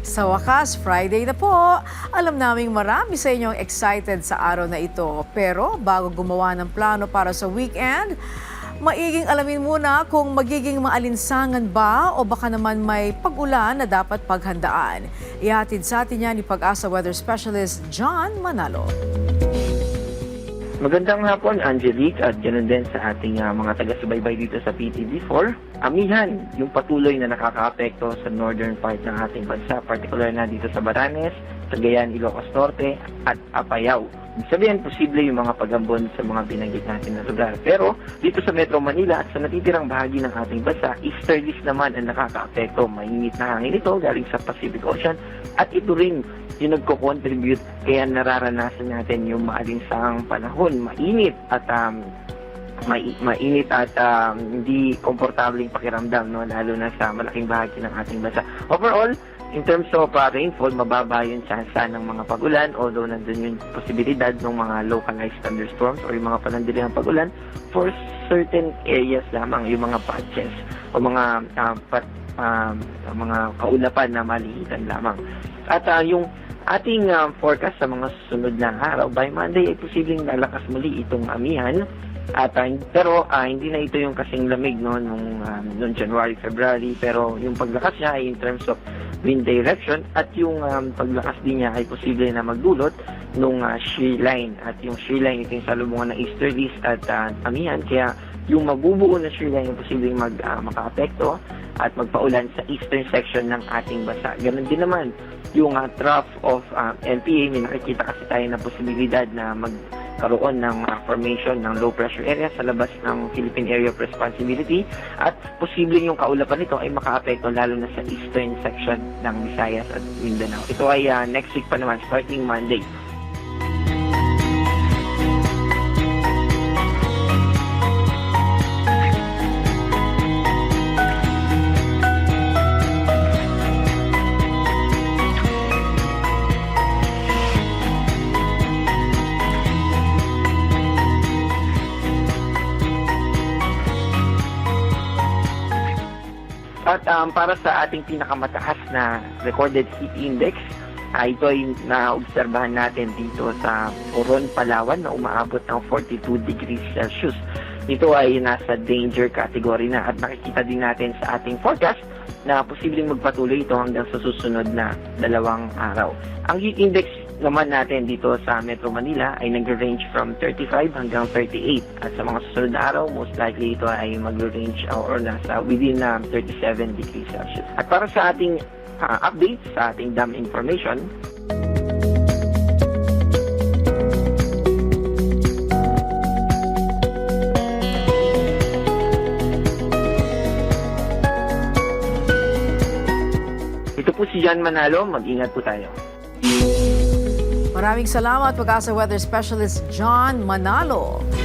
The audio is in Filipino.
Sa wakas, Friday na po. Alam naming marami sa inyong excited sa araw na ito. Pero bago gumawa ng plano para sa weekend, maiging alamin muna kung magiging maalinsangan ba o baka naman may pag-ulan na dapat paghandaan. Ihatid sa atin yan ni Pag-asa Weather Specialist John Manalo. Magandang hapon, Angelique, at ganoon din sa ating mga taga-subaybay dito sa PTV4. Amihan, yung patuloy na nakakaapekto sa northern part ng ating bansa, particular na dito sa Baranes, Cagayan, Ilocos Norte, at Apayao. Ibig sabihin, posible yung mga pagambon sa mga binanggit natin na lugar. Pero dito sa Metro Manila at sa natitirang bahagi ng ating bansa, easterlies naman ang nakakaapekto. Mainit na hangin ito galing sa Pacific Ocean at ito rin yung nagko-contribute kaya nararanasan natin yung maalinsang panahon, mainit at hindi komportableng pakiramdam, no, lalo na sa malaking bahagi ng ating bansa. Overall, in terms of rainfall, mababa yung tsansa ng mga pag-ulan, although nandun yung posibilidad ng mga localized thunderstorms or yung mga panandaliang pag-ulan for certain areas lamang, yung mga patches o mga kaulapan na malihitan lamang. At yung ating forecast sa mga susunod na araw, by Monday ay posibleng lalakas muli itong amihan. Pero hindi na ito yung kasing lamig noong January, February, pero yung paglakas niya ay in terms of wind direction at yung paglakas din niya ay posible na magdulot nung shear line. At yung shear line ito yung salubungan ng easterlies at amihan, kaya yung mabubuo na shear line yung posibleng makaapekto at magpaulan sa eastern section ng ating bansa. Ganon din naman yung trough of LPA, may nakikita kasi tayo na posibilidad na magkaroon ng formation ng low pressure area sa labas ng Philippine Area of Responsibility at posibleng yung kaulapan nito ay makaapekto lalo na sa eastern section ng Visayas at Mindanao. Ito ay next week pa naman, starting Monday. At para sa ating pinakamataas na recorded heat index, ito ay naobserbahan natin dito sa Coron, Palawan na umaabot ng 42 degrees Celsius. Ito ay nasa danger category na at nakikita din natin sa ating forecast na posibleng magpatuloy ito hanggang sa susunod na 2 araw. Ang heat index naman natin dito sa Metro Manila ay nag-range from 35 hanggang 38 at sa mga susunod na araw most likely ito ay mag-range or nasa within 37 degrees Celsius. At para sa ating update sa ating dam information, ito po si John Manalo, mag-ingat po tayo. Maraming salamat, Pag-asa Weather Specialist John Manalo.